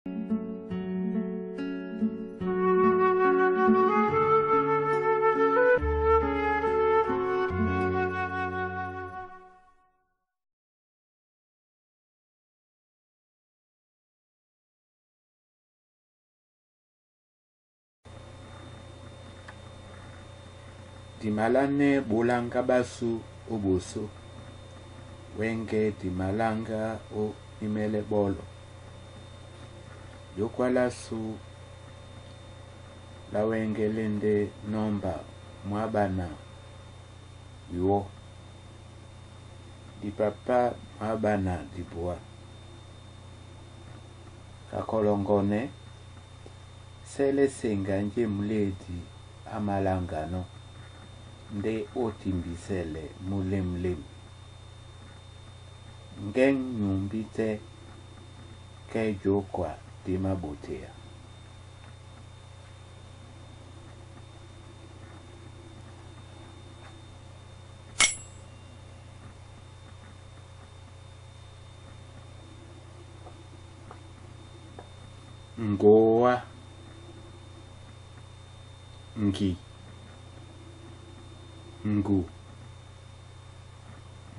Timalane bolanga basu oboso. Wenge timalanga o imele bolo. Yokwala su la wenge lende nomba mwabana yo. Di papa mwabana di boa. Kakolongone sele senga nje mledi amalangano. Nde otimbisele mulemlem. Ngeng nyumbite kejo kwa timabotea. Ngoa ngi ngu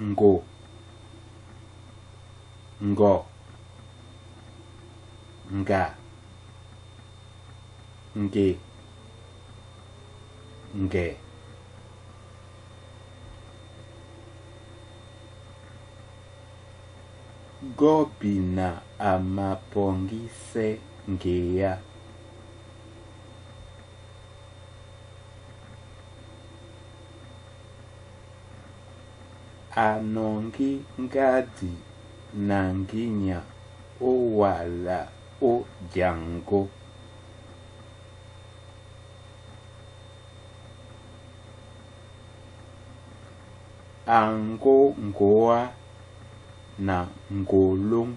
ngo ngo nga nge nge gobina amapongise ngeya anongi ngadi nanginya owala o jango ango ngoa na ngolong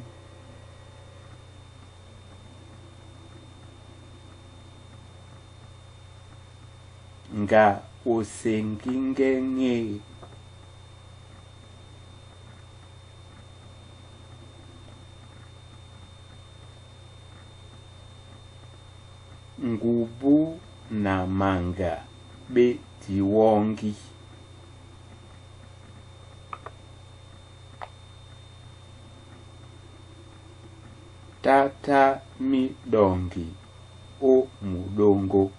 nga osengingenge ngubu na manga be tiwongi tata midongi o mudongo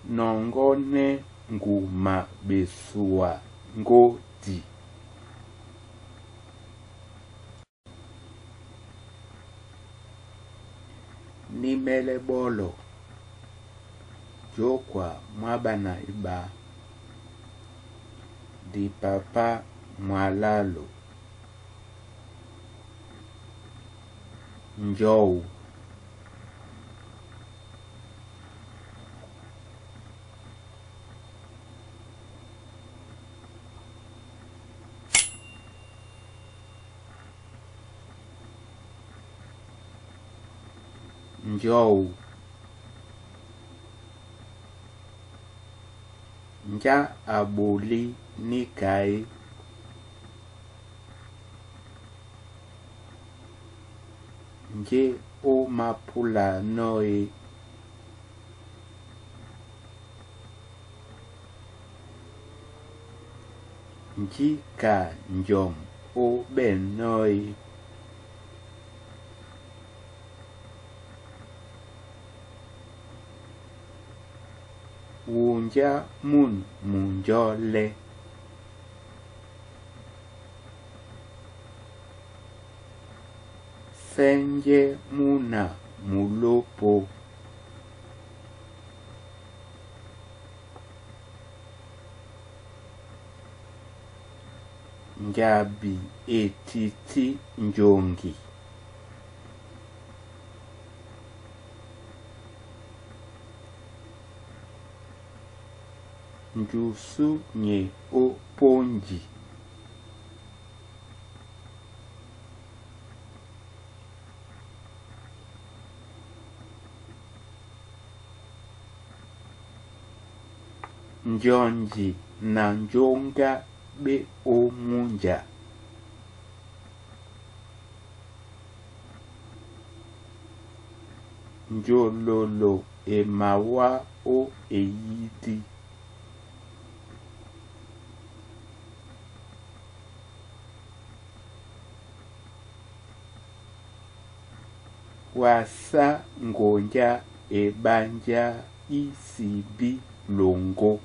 nongone nguma besua ngoti nimele bolo jokwa mwabana iba di papa mwalalo njou njou nja aboli nikai nje o mapula noi njika njom o benoi wunja mun munjole senje muna mulopo njabi etiti njongi njusu nye o ponji njonji na njonga be omunja. Njololo emawa o eyidi. Wasa ngonja ebanja isibi longo.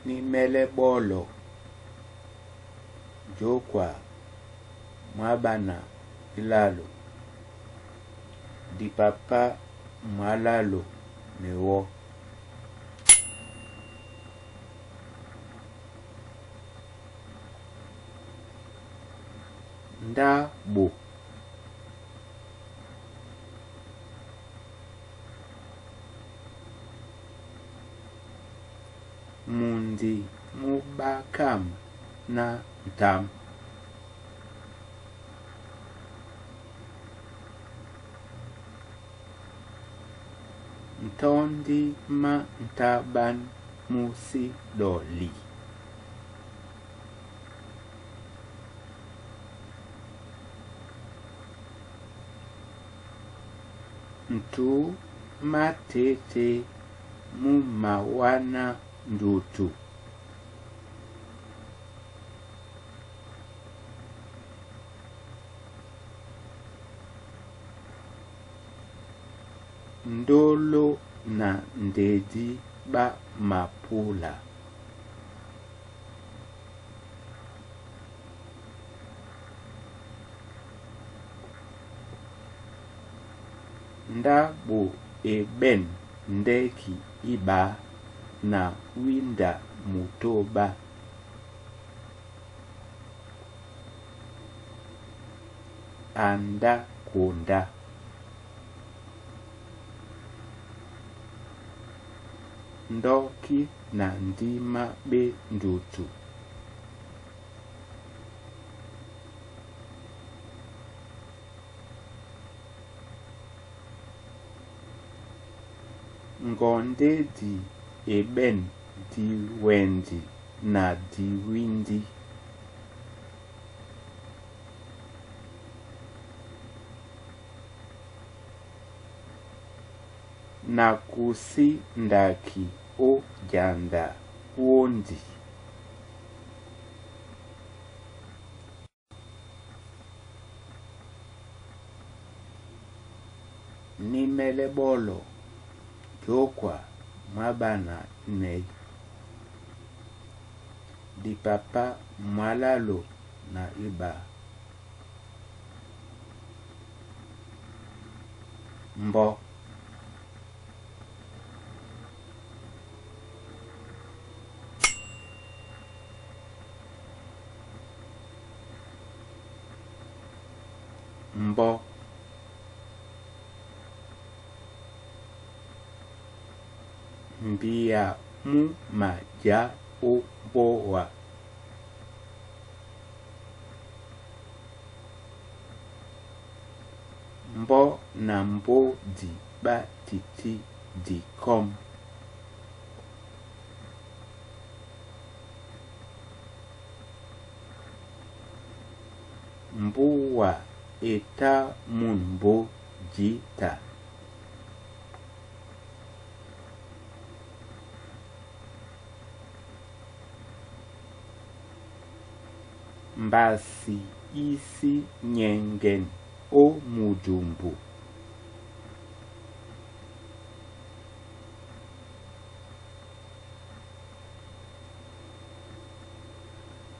Nimele bolo jokwa mwabana ilalo di papa mwalalo newo. Ndabo mundi mubakam na ntam. Ntondi ma ntaban musi doli. Ntu matete mumawana ndutu. Ndolo na ndedi ba mapula. Ndabo eben ndeki iba na winda mutoba. Anda konda. Ndoki na ndima be ndutu. Ngonde di eben di wendi na di windi. Na kusi ndaki o janda wondi. Nimele bolo jokwa mwabana ne di papa mwalalo na iba. Mbo mbo mbia mu maja o boa. Mbo na mbo di ba titi di kom. Mbuwa eta munbo jita. Mbasi isi nyengen o mujumbu.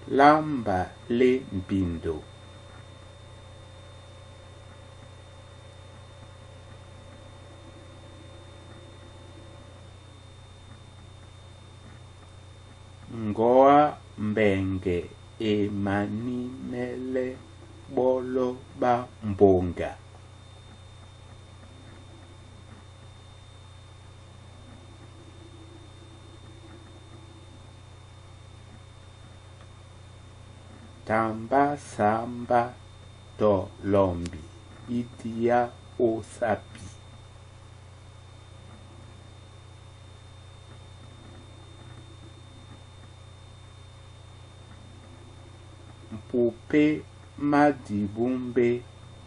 Lamba le mbindo. Ngoa mbenge emanimele bolo ba mbonga. Tamba samba to lombi idia osapi. pupe madibumbe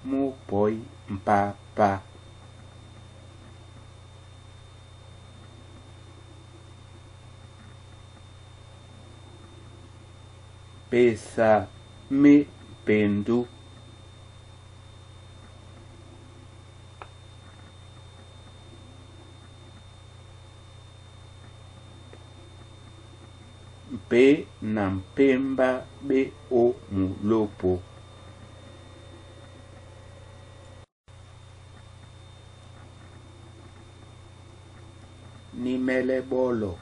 mupoi mpapa. Pesa me pendu. Be na mpemba be o mulopo. Nimele bolo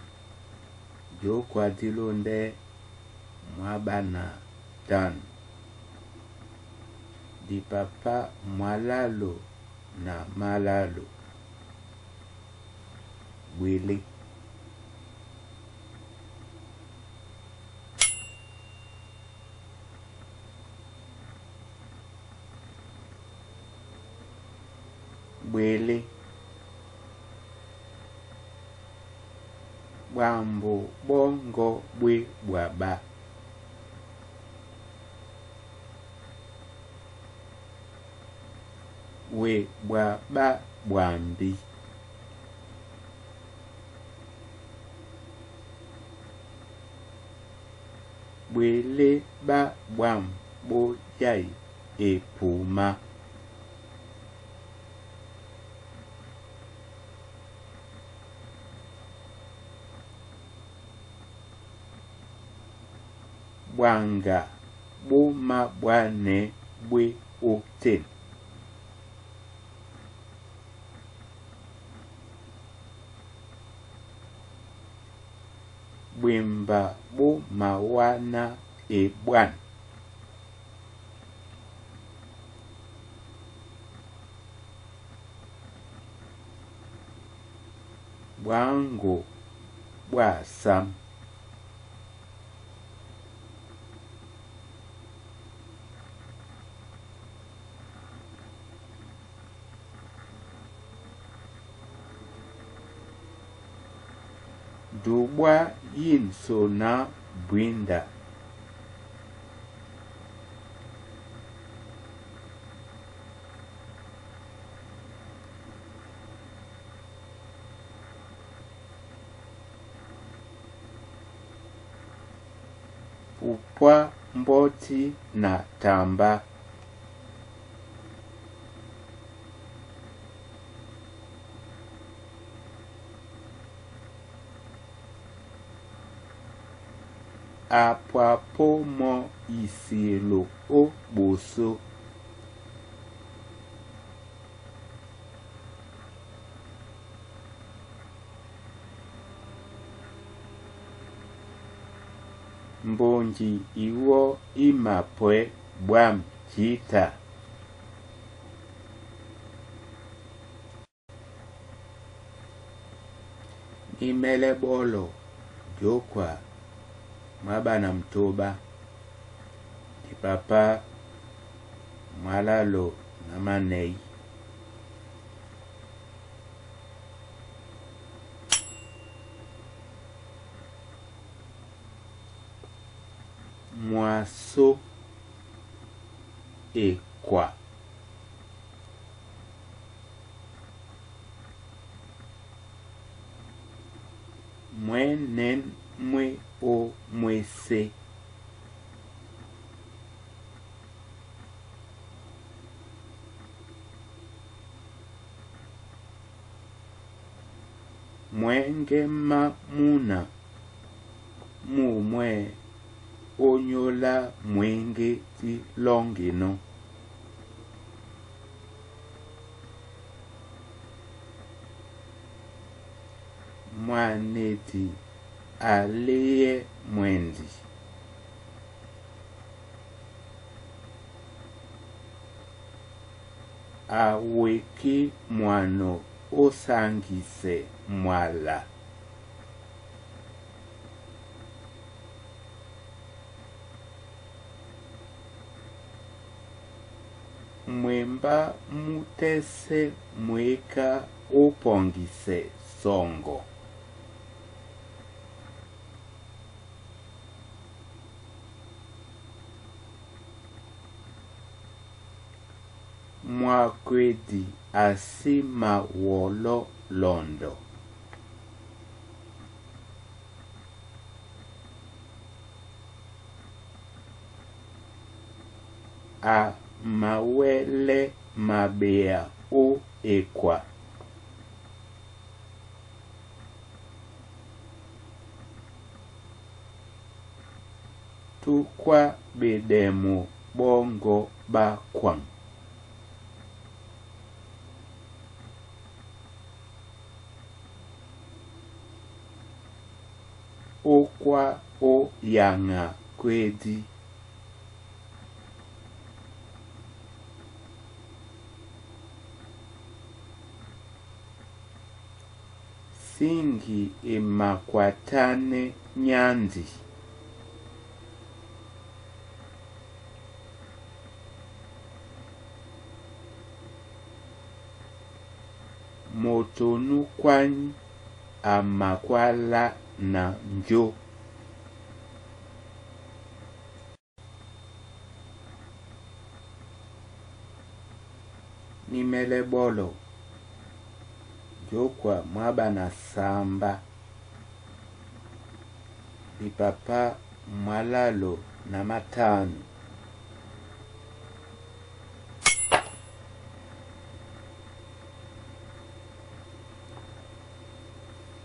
jokwa dilonde mwabana dan. Di papa mwalalo na malalo. Wele. Wele. Bwambo bongo bwe bwaba. We bwaba bwambi. Bwele ba bwam bo yai epuma. Bwanga boma bwane bwe oten. Bwemba boma wana ebwan. Bwango bwasam. Dubwa yinso na bwinda. Upwa mboti na tamba. Apwapo mo isilo o boso. Mbonji iwo imapwe bwam chita. Nimele bolo jokwa mwabana mtoba. Di papa mwalalo na manei. Mwaso ekwa. Mwenen mwe o mwese. Mwenge muna mumwe onyola mwenge ti longino. Mwaneti aleye mwendi. Aweki mwano osangise mwala. Mwemba mutese mweka opongise songo. mwakwedi asima wolo londo. A mawele mabea o ekwa. Tukwa bedemo bongo bakwang. Okwa o yanga kwedi. Singi emakwatane nyanzi. Motonu kwany amakwala na njo. Nimele bolo. Jokwa mwaba na samba. Lipapa mwalalo na matanu.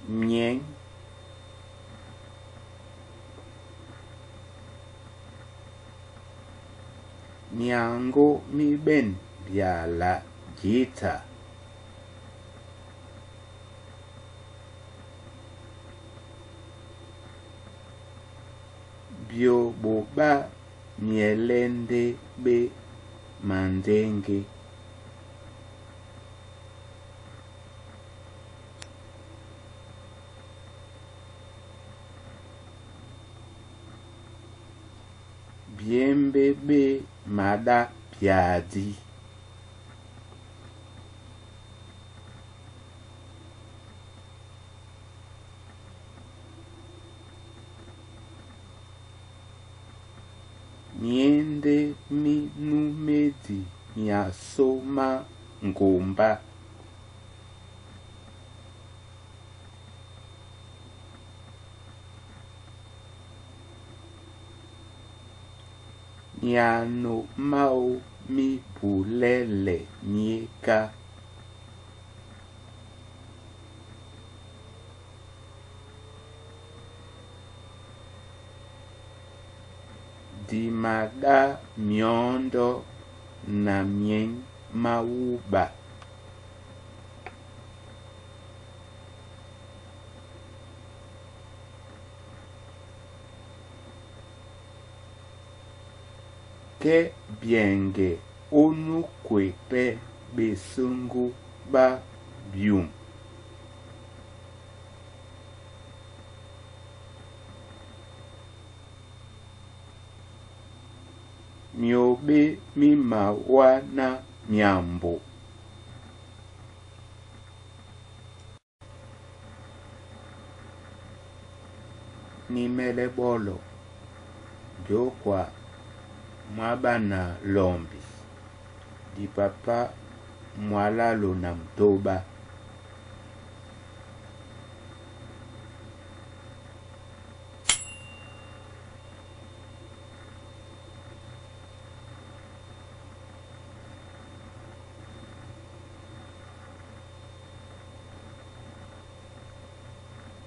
Nyeng. Nyango mi ben biala jita. Bio boba mielende be mandenge. Biembe be mada piadi. Niende mi numedi nyasoma ngomba. Nyano mao mi bulele nyeka. Dimada miondo na mien mauba. Ke bienge onu kwepe besungu ba bium. Miobe mimawa na miambo. Nimele bolo. Jokwa mwaba na lombi. Dipapa mwalalo na mtoba.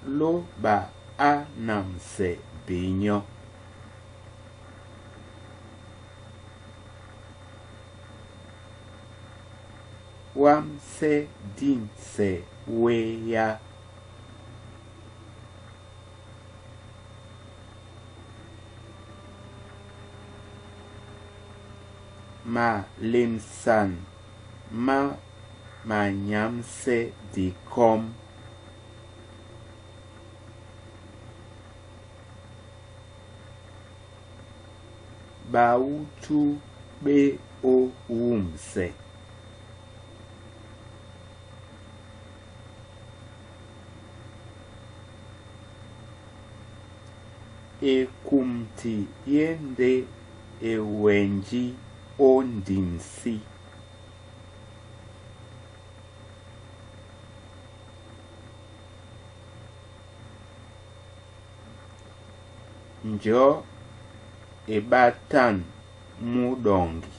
Lo ba a namse binyo. Wamse dinse weya. Ma limsan ma manyamse dikom. Bautu be o umse. E kumti yende e wenji ondinsi. njo ebatan mudongi.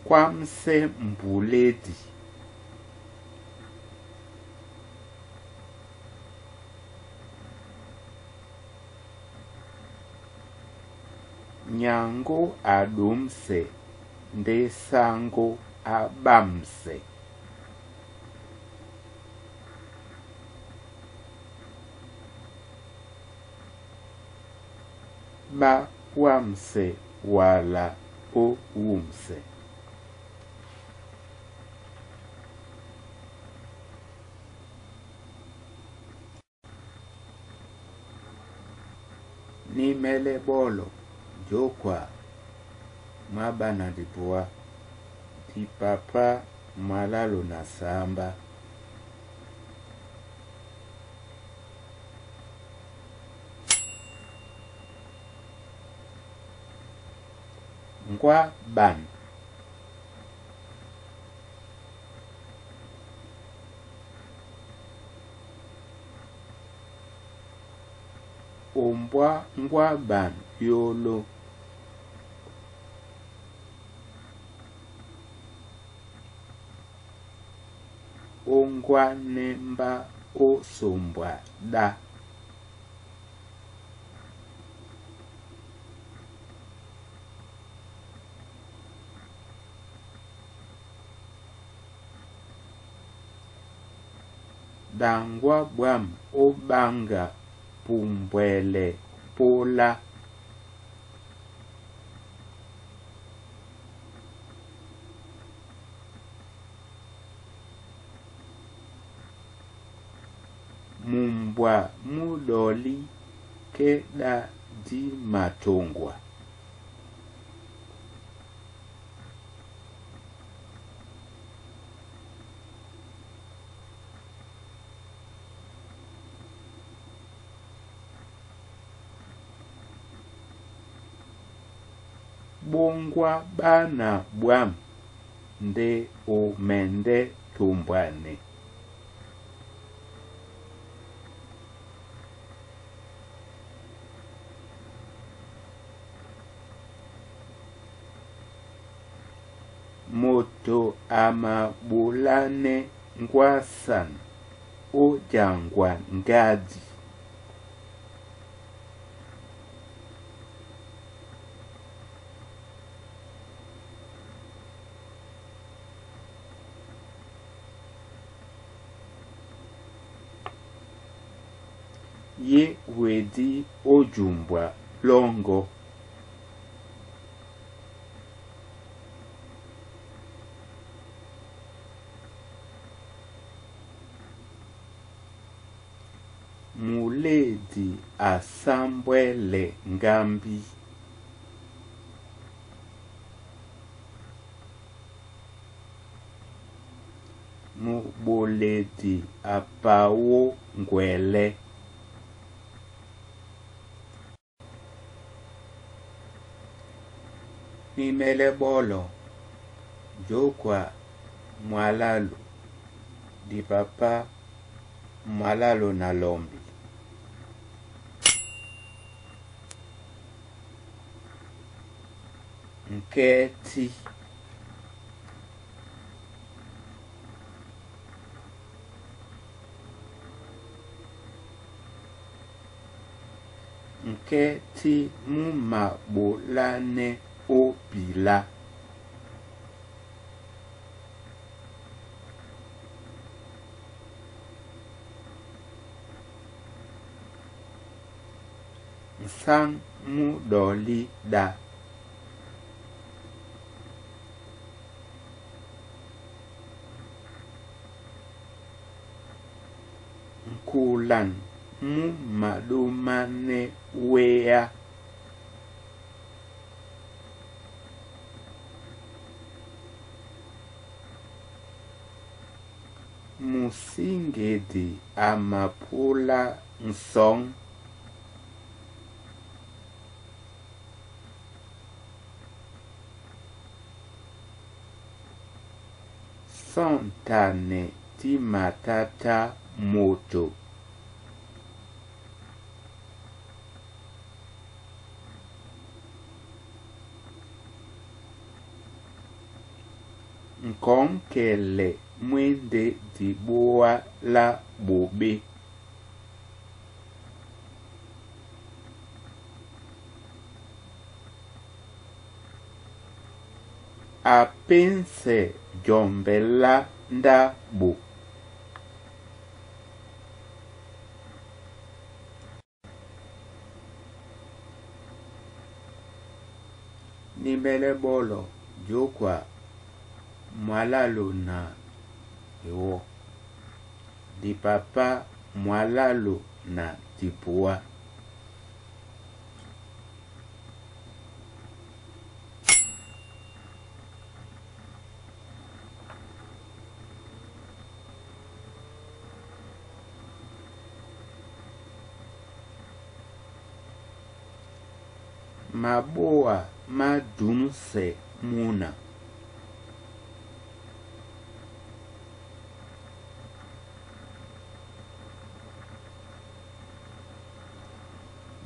Kwamse mbuledi. Nyango adumse ndesango abamse. Ba wamse wala o wumse. Nimele bolo jokwa mabana dipua di papa malalo na samba. Ngwa ban. Ombwa ngwa ban yolo. Ongwa nemba o sombwa da. Dangwa bwam o banga pumbwele pola. Mumbwa mudoli keda di matongwa. Bongwa bana bwam nde o mende tumbwane. Moto amabulane ngwasan o jangwa ngadi. Ye wedi ojumbwa longo. Muledi asambwele ngambi. Muboledi apawo ngwele. Nimele bolo jokwa mwalalu di papa mwalalo na lombi. Nketi. Nketi mumabulane obila. Nsang mudoli da. Nkulan mumadumane wea. Musingedi amapula nsong. Sontane ti matata moto. Nkonkele mwende di boa la bobe. Apense jombela ndabo. Nimele bolo jokwa mwalalo na ewo. Di papa mwalalo na tipua. Maboa madunse muna.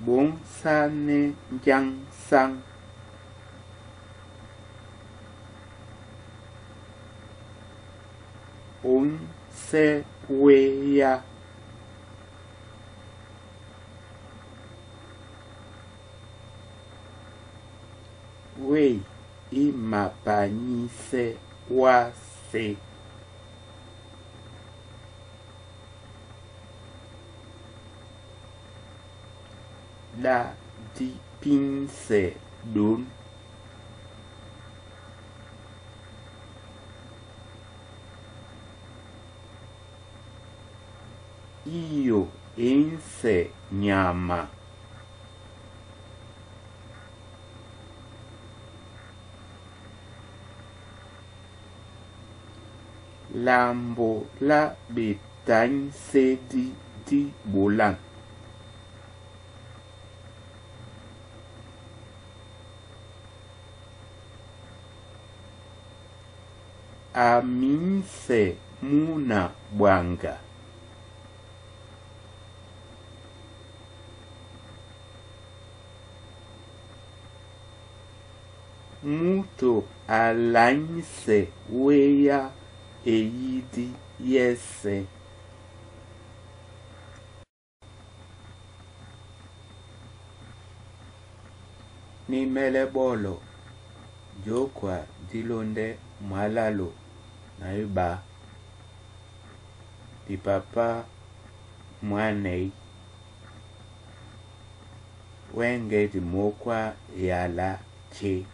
Bonsane jangsang. Onse weya. Wei imapanyise wase. Da di pinse don. Io ense nyama. Lambo la betany sedi di bolang. Aminse muna bwanga. Muto alainse weya eyidi yese. Nimele bolo jokwa dilonde mwalalo na iba. Di papa mwanei. Wenge di mokwa yala che.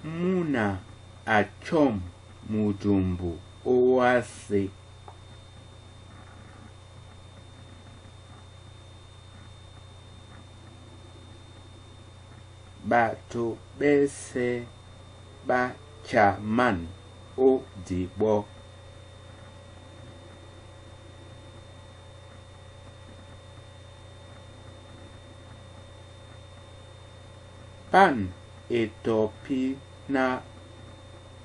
Muna achom mujumbu oase. Bato bese ba chaman o dibo. Pan etopi na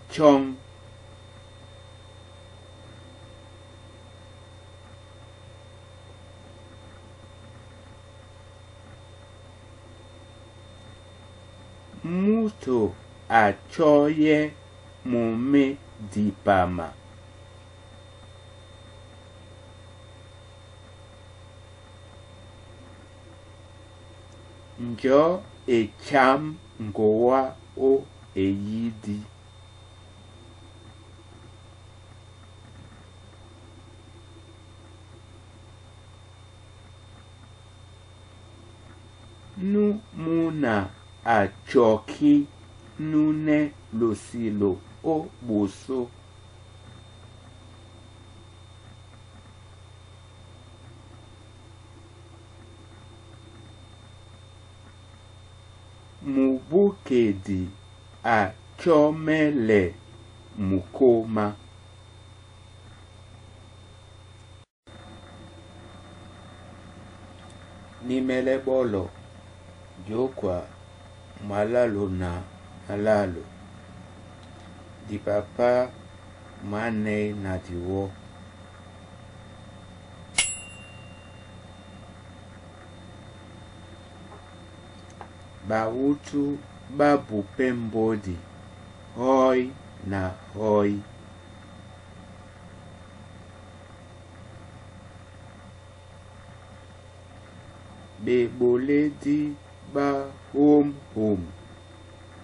chong. Muto achoye mume dipama. Njo echam ngowa o eyidi. Nu muna achoki nune losilo o boso. Mubukedi achomele mukoma. Nimele bolo jokwa malalo na malalo. Di papa mane na diwo. Bawutu babu pembodi. Hoi na hoi. Be boledi ba hom.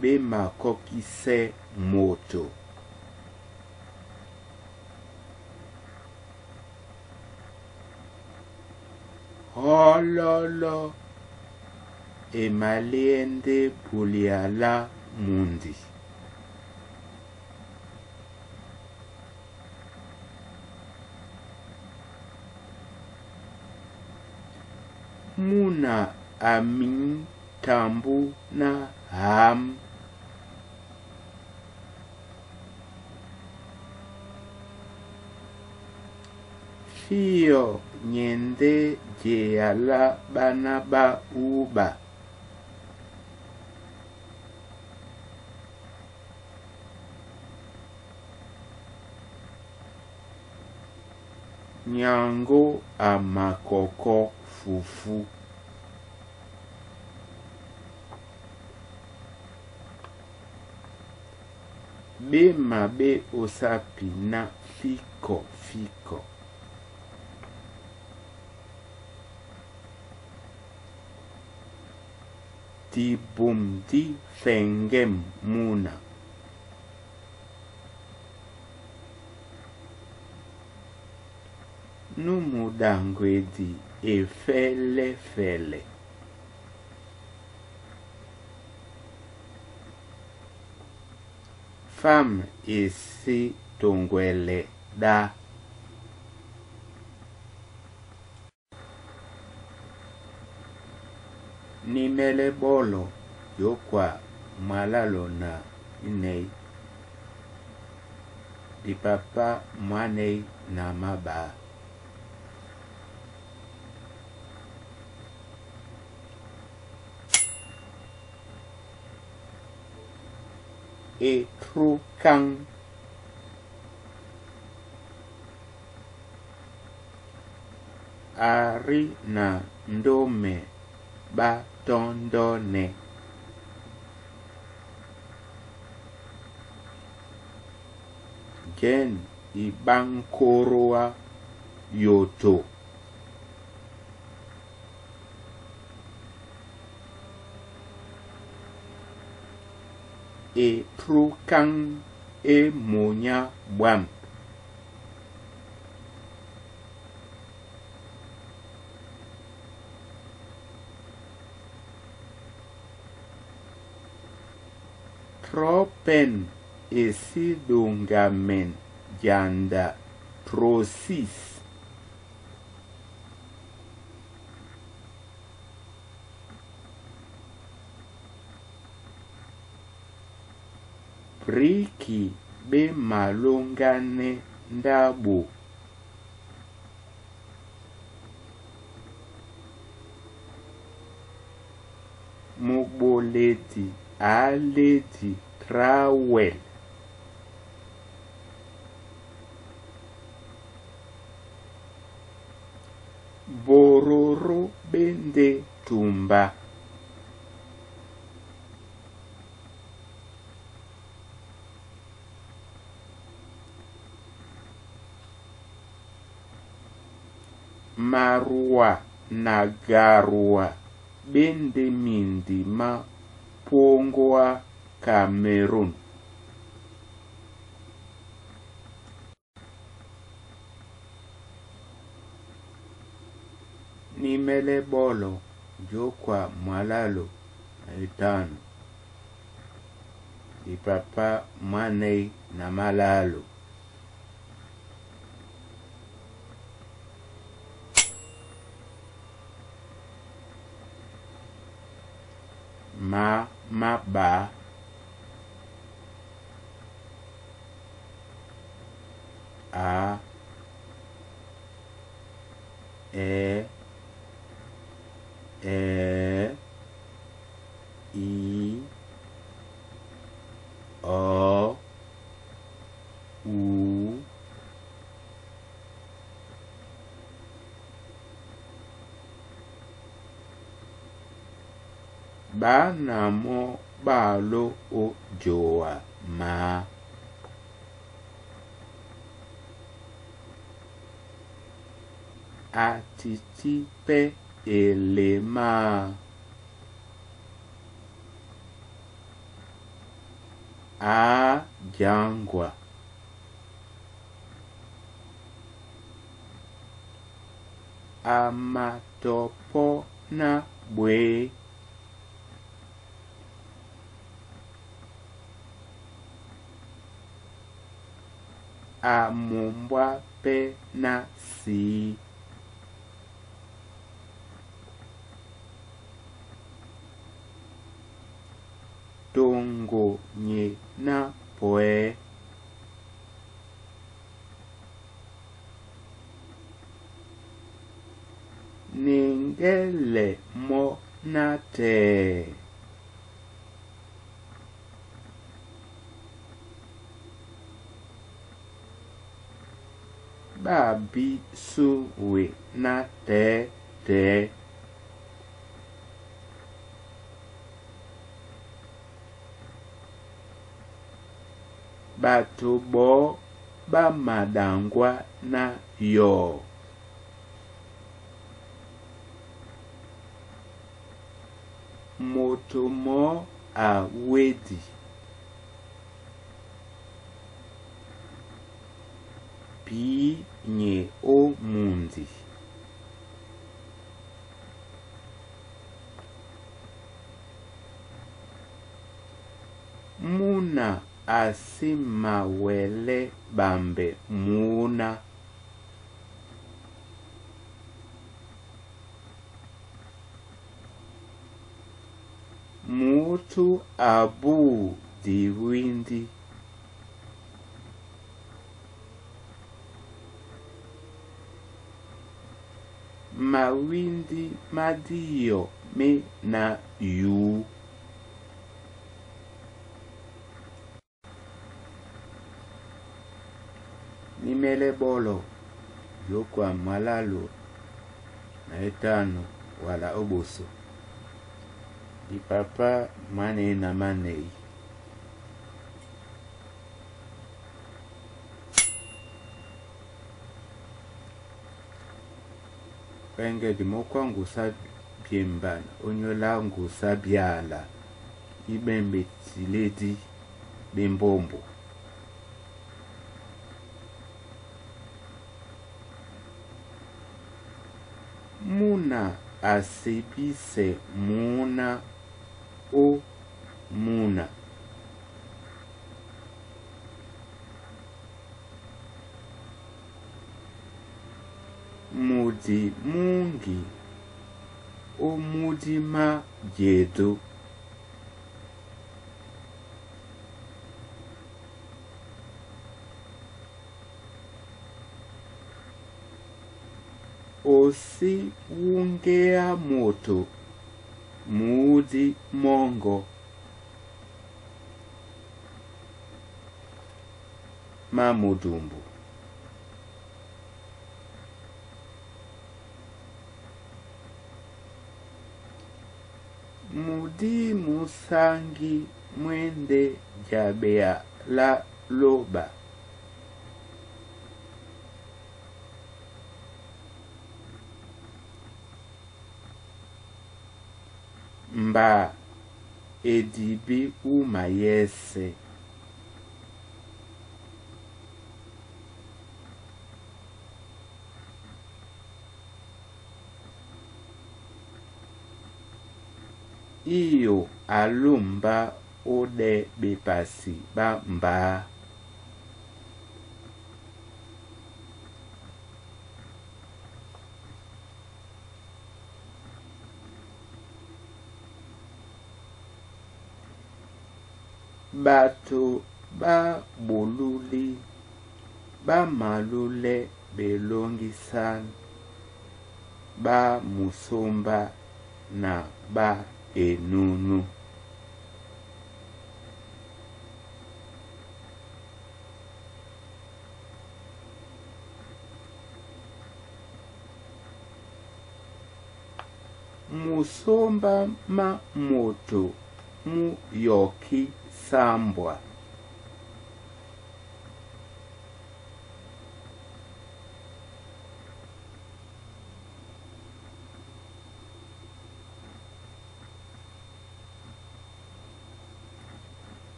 Be makokise moto. Hololo emaliende buliala mundi. Muna amin tambu na ham. Fio nyende jeala banaba uba. Nyango amakoko fufu. Be mabe osapi na fiko. Di bum di fengem muna. Numudangwedi efele. Femme esi tongwele da. Nimele bolo jokwa malalo na inei. Di papa mwanei na maba. E trukang. Ari na ndome batondone. Jen ibankoroa yoto. E trukang e monya bwam. Tropen esi dongamen janda trosis. Briki be malongane ndabo. Muboleti aleti trawel. Bororo bende tumba. Marua na garua bende mindi ma pongwa Cameroon. Nimele bolo jokwa malalo itano. Di papa mwanei na malalo. Ma ba. A. E. Bana mo balo o joa ma. Atitipe elema. A jangwa. Amatopo na bwe. Amumbwa pe na si. Tongo nye na poe. Ningele mo na te. Babi suwe na te te. Bato bo ba madangwa na yo. Moto mo a wedi. Pi nye o mundi. Muna asimawele bambe muna. Mutu abu diwindi. Mawindi madiyo me na yu. Nimele bolo yokwa malalo na etano wala oboso. Di papa mane na manei. Penge di mokwa ngusa biembana. Onyola ngusa biala. Ibembe tiledi bimbombo. Muna asebise muna o muna. Mudi mungi o mudi ma jedo. Osi wungea moto mudi mongo. Mamudumbu. Mudi musangi mwende jabea la loba. Mba edibi umayese. Iyo alumba ode bepasi ba mba. Bato ba boluli ba malule belongisan ba musomba na ba enunu. musomba ma moto mu yoki sambwa.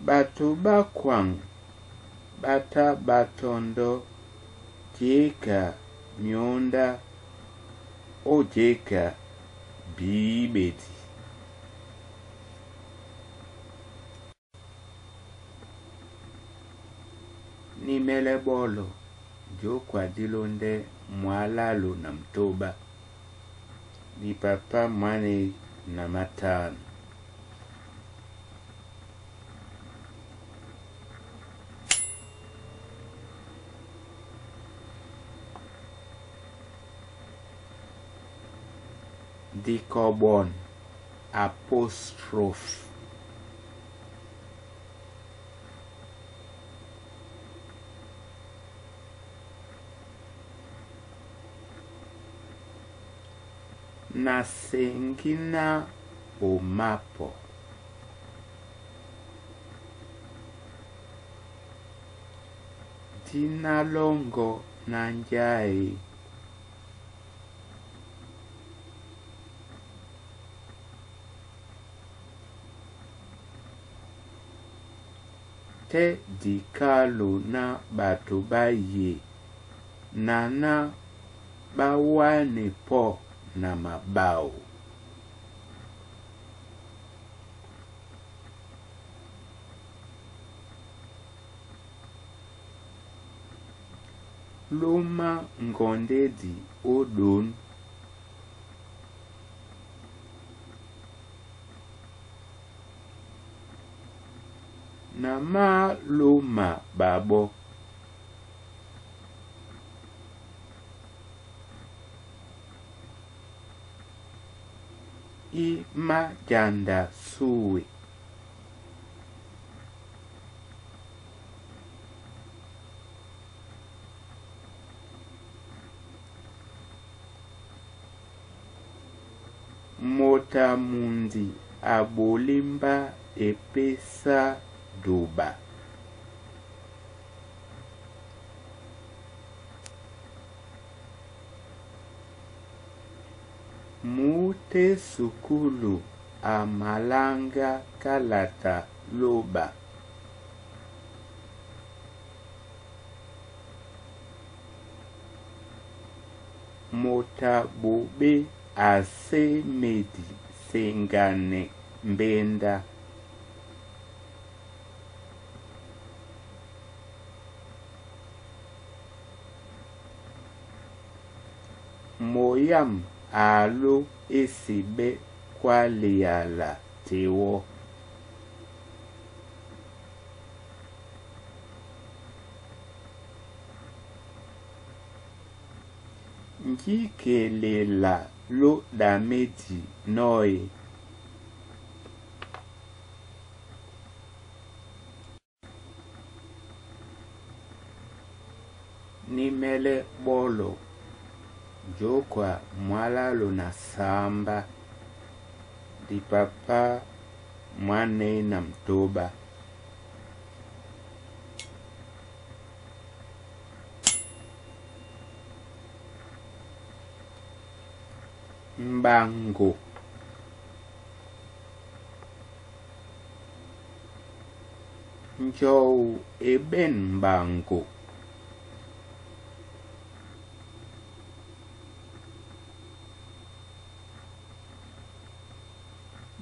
Batu bakwang bata batondo jeka myonda ojeka bibeti. Nimele bolo jo kwa dilonde mwalalo na mtoba ni papa mwane na matano. Dikobon apostrophe. Nasengina omapo. Dinalongo nanjai. Te dikalo na batu baye. Nana bawane po na mabao. Loma ngondedi odon. Nama loma babo. I majanda suwe. Mota mundi abolimba epesa doba. Mute sukulu amalanga kalata loba. Mota bobe ase medi sengane mbenda. Moyam alo esibe kwaliala tewo. Njikelela lo damedi noi. Nimele bolo jokwa mwalalo na samba. Di papa mwane na mtoba. Mbango. Njou eben mbango.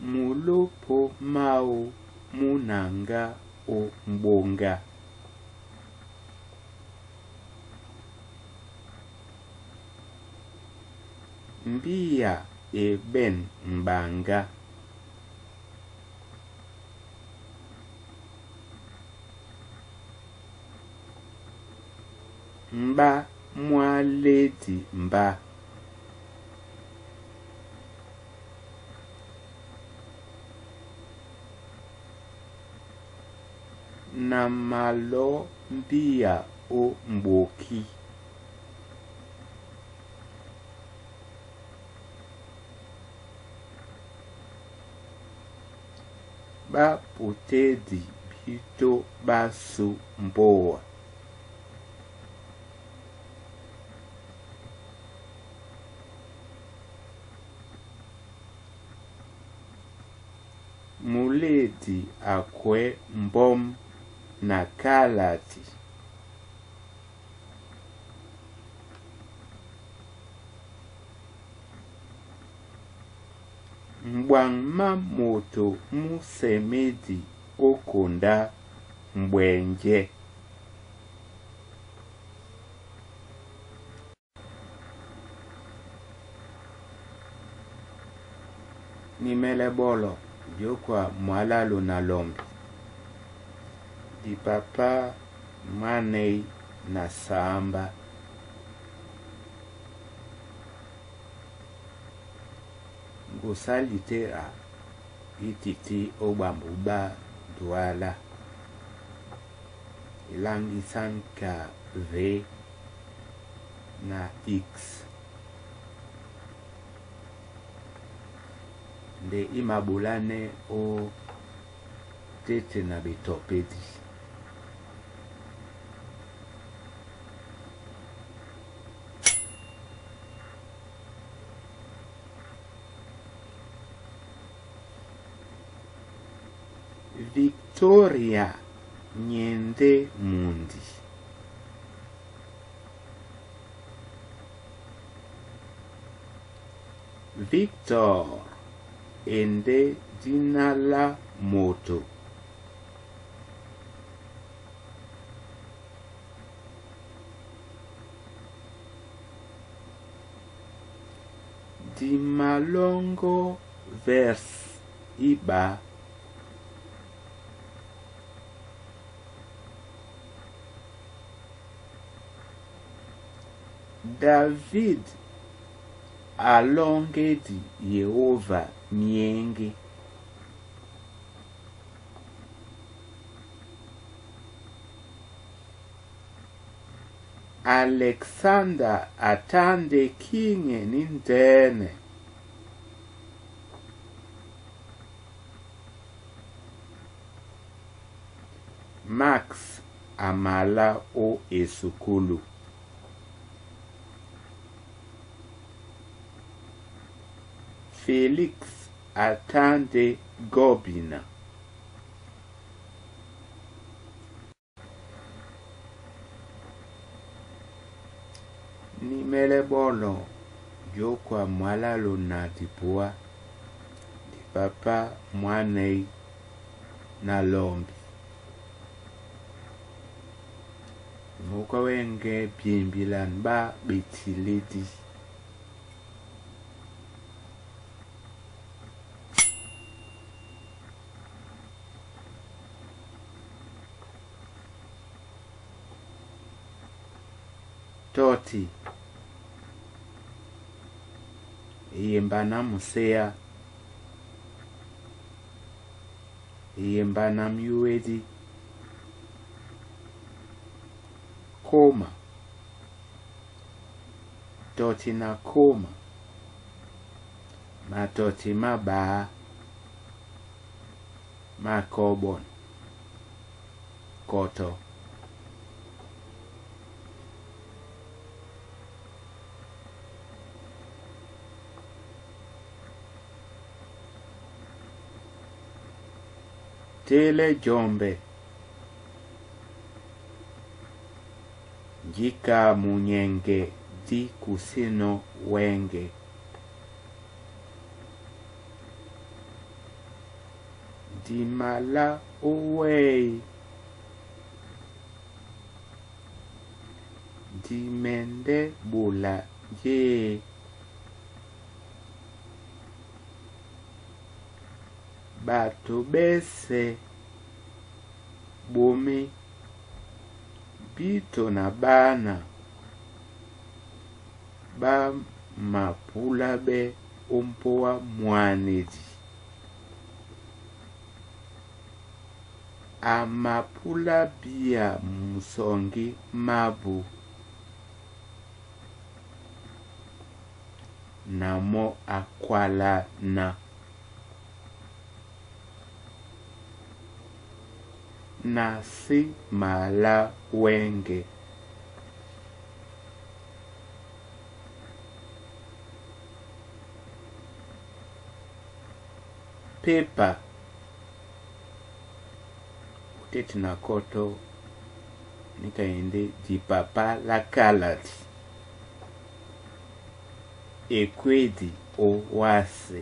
Mulopo mao munanga o mbonga. Mbia eben mbanga. Mba mwaleti mba. Na malo mbia o mboki. ba potedi bito basu mboa. Muledi akwe mbom na kalati. Mbwangma moto musemedi okonda mbwenje. Nimele bolo jokwa mwalalo na lombi. Di papa manei na samba. Ngusalitera ititi obambuba duala. Ilangi sanka V na X. Nde imabulane o tete na bitopedi. Victoria Nyende Mundi. Victor ende dinala moto. Di malongo vers iba. David alongedi Yehova mienge. Alexander atande kinge nindene. Max amala o esukulu. Felix atande Gobina. Nimele bolo jokwa mwalalo na dipua. Di papa mwanei na lombi. Muka wenge biembilan ba betiledi. Toti Yembana musea. Yembana myuedi. Koma. Toti na koma. Matoti maba. Makobon. Koto. Tele Jombe. Jika munyenge di kusino wenge. Di mala uwei. Di mende bula je. Bato bese bomi bito na bana ba mapula be umpoa mwanedi. Amapula bia musongi mabu. Namo akwala na. nasi mala wenge. Pepa uteti na koto nikaende di papa la kalat ekwedi o wase